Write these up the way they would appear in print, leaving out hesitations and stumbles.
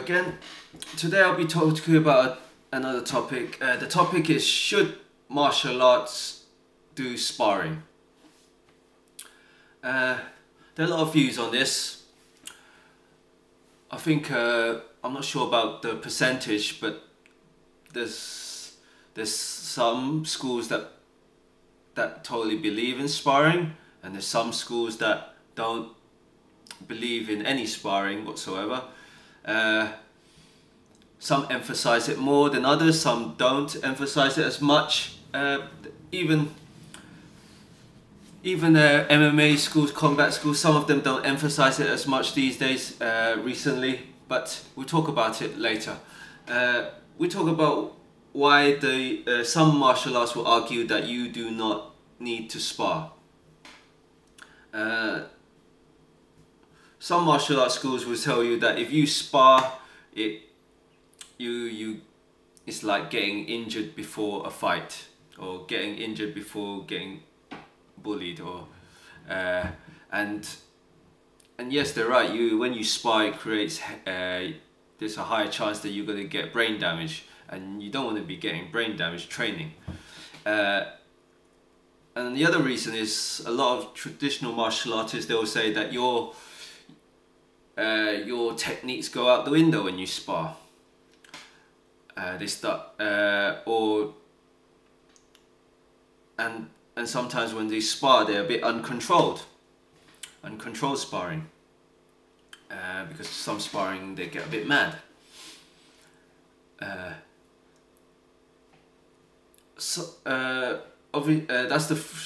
again. Today I'll be talking to you about another topic. The topic is, should martial arts do sparring? There are a lot of views on this. I think I'm not sure about the percentage, but there's some schools that totally believe in sparring, and there's some schools that don't believe in any sparring whatsoever. Some emphasize it more than others, some don't emphasize it as much. Even MMA schools, combat schools, some of them don't emphasize it as much these days recently, but we'll talk about it later. We talk about why some martial arts will argue that you do not need to spar. Some martial arts schools will tell you that if you spar, it's like getting injured before a fight, or getting injured before getting bullied, or and yes, they're right. When you spar, it creates there's a higher chance that you're going to get brain damage, and you don't want to be getting brain damage training. And the other reason is, a lot of traditional martial artists, they'll say that your techniques go out the window when you spar. And sometimes when they spar, they're a bit uncontrolled sparring, because some sparring they get a bit mad. That's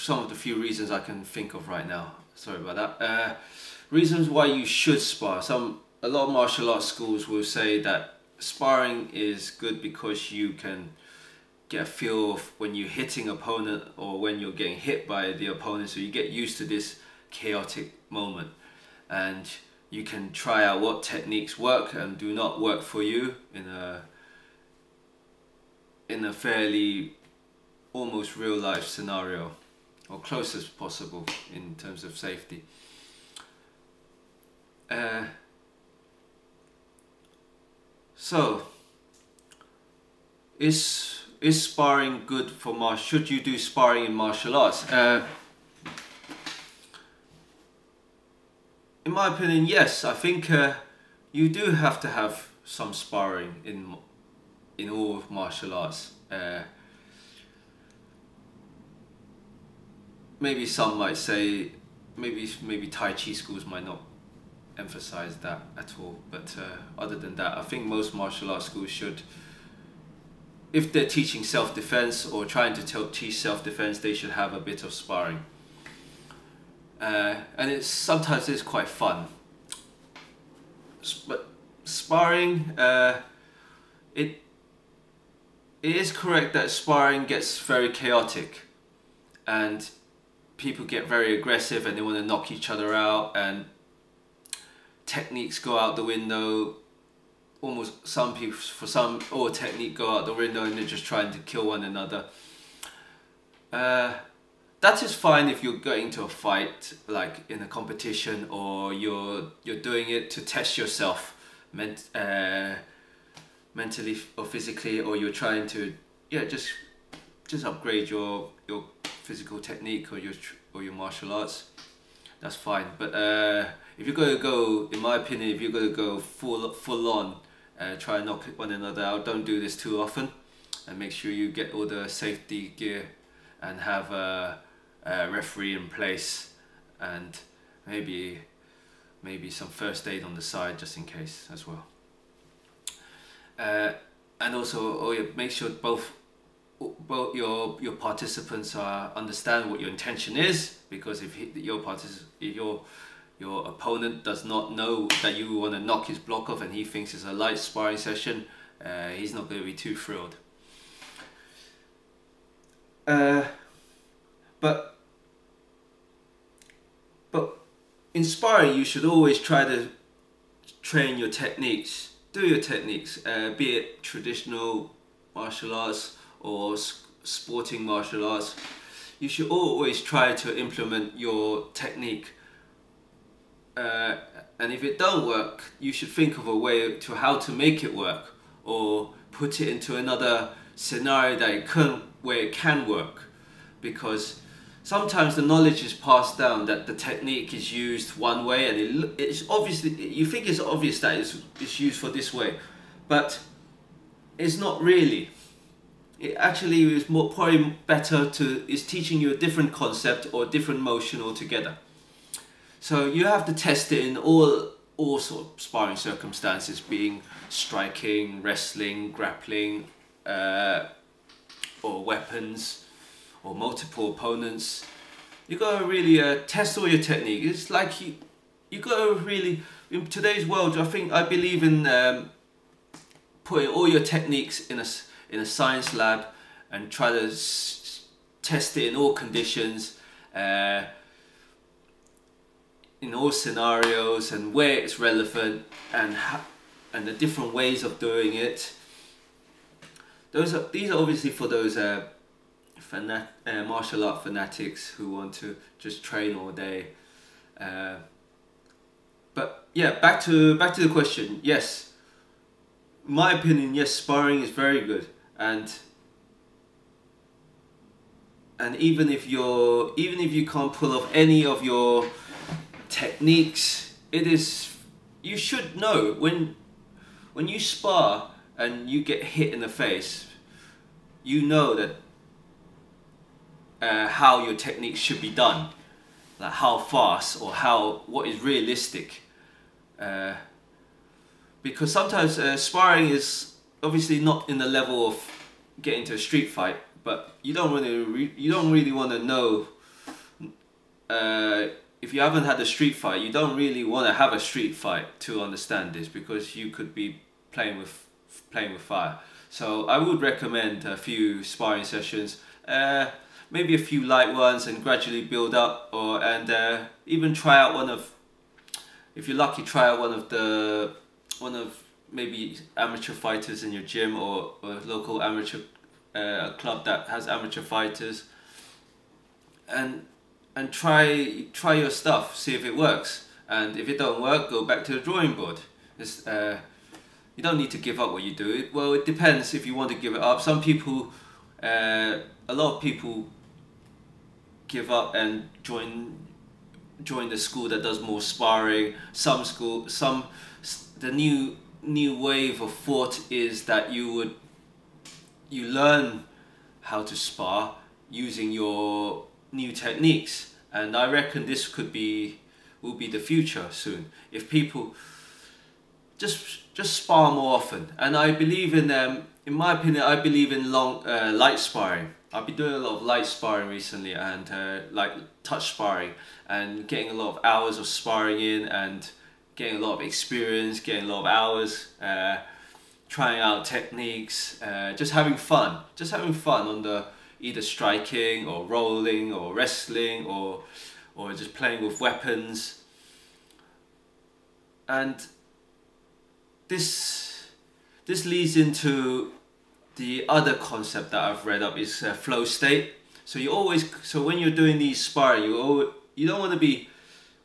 some of the few reasons I can think of right now. Sorry about that. Reasons why you should spar. A lot of martial arts schools will say that sparring is good because you can get a feel of when you're hitting opponent or when you're getting hit by the opponent, so you get used to this chaotic moment, and you can try out what techniques work and do not work for you in a fairly almost real life scenario, or close as possible in terms of safety. So, is sparring good for should you do sparring in martial arts? In my opinion, yes. I think you do have to have some sparring in all martial arts. Maybe some might say, maybe Tai Chi schools might not emphasize that at all, but other than that, I think most martial arts schools should, if they're teaching self-defense or trying to teach self-defense, they should have a bit of sparring. And sometimes it's quite fun. But sparring, it is correct that sparring gets very chaotic, and people get very aggressive and they want to knock each other out, and techniques go out the window. Almost all technique go out the window, and they're just trying to kill one another. That is fine if you're going to a fight, like in a competition, or you're doing it to test yourself mentally or physically, or you're trying to just upgrade your physical technique or your martial arts. That's fine. But if you're going to go, in my opinion, if you're going to go full on, try and knock one another out, don't do this too often, and make sure you get all the safety gear and have a referee in place, and maybe some first aid on the side just in case as well. And also, make sure both your participants understand what your intention is, because if your opponent does not know that you want to knock his block off and he thinks it's a light sparring session, he's not going to be too thrilled. But in sparring, you should always try to train your techniques. Do your techniques, be it traditional martial arts or sporting martial arts. You should always try to implement your technique and if it don't work, you should think of a way to how to make it work, or put it into another scenario that where it can work. Because sometimes the knowledge is passed down that the technique is used one way, and it's obviously, you think it's obvious that it's used for this way, but it's not really. It actually is probably better is teaching you a different concept or a different motion altogether. So you have to test it in all sort of sparring circumstances, being striking, wrestling, grappling, or weapons, or multiple opponents. You gotta really test all your technique. It's like you gotta really, in today's world, I believe in putting all your techniques in a science lab and try to test it in all conditions, in all scenarios, and where it's relevant, and the different ways of doing it. These are obviously for those martial art fanatics who want to just train all day. But yeah, back to the question. Yes, in my opinion, yes, sparring is very good, and even if you can't pull off any of your techniques, you should know when you spar and you get hit in the face, you know that how your techniques should be done, like how fast or what is realistic. Because sometimes sparring is obviously not in the level of getting to a street fight, but you don't really want to know. If you haven't had a street fight, you don't really want to have a street fight to understand this, because you could be playing with fire. So I would recommend a few sparring sessions, maybe a few light ones, and gradually build up, and even try out if you're lucky, try out one of maybe amateur fighters in your gym, or a local amateur club that has amateur fighters, and try your stuff, see if it works, and if it don't work, go back to the drawing board. You don't need to give up what you do. Well, it depends if you want to give it up. Some people, a lot of people give up and join the school that does more sparring. The new wave of thought is that you learn how to spar using your new techniques, and I reckon this will be the future soon, if people just spar more often. And I believe in my opinion, I believe in light sparring. I've been doing a lot of light sparring recently, and like touch sparring, and getting a lot of hours of sparring in, and getting a lot of experience, getting a lot of hours, trying out techniques, just having fun on the either striking or rolling or wrestling, or just playing with weapons. And this leads into the other concept that I've read up, is flow state. So when you're doing these sparring, you don't want to be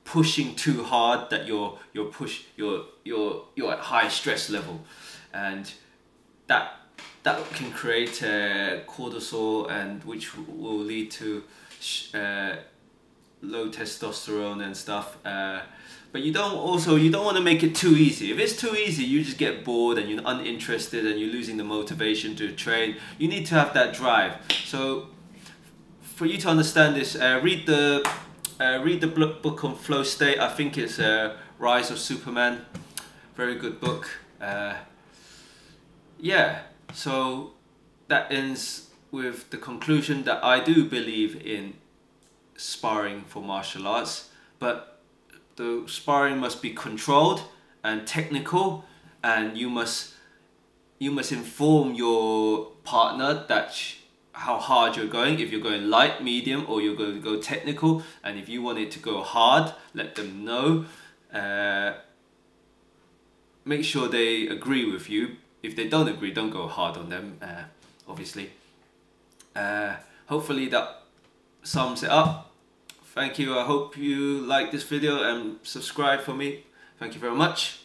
pushing too hard that you're at high stress level, and that can create cortisol, and which will lead to low testosterone and stuff. But you don't want to make it too easy. If it's too easy, you just get bored and you're uninterested and you're losing the motivation to train. You need to have that drive. So for you to understand this, read the book on flow state. I think it's Rise of Superman. Very good book. Yeah, so that ends with the conclusion that I do believe in sparring for martial arts, but the sparring must be controlled and technical, and you must inform your partner that how hard you're going. If you're going light, medium, or you're going to go technical, and if you want it to go hard, let them know. Make sure they agree with you. If they don't agree, don't go hard on them, obviously. Hopefully that sums it up. Thank you. I hope you like this video and subscribe for me. Thank you very much.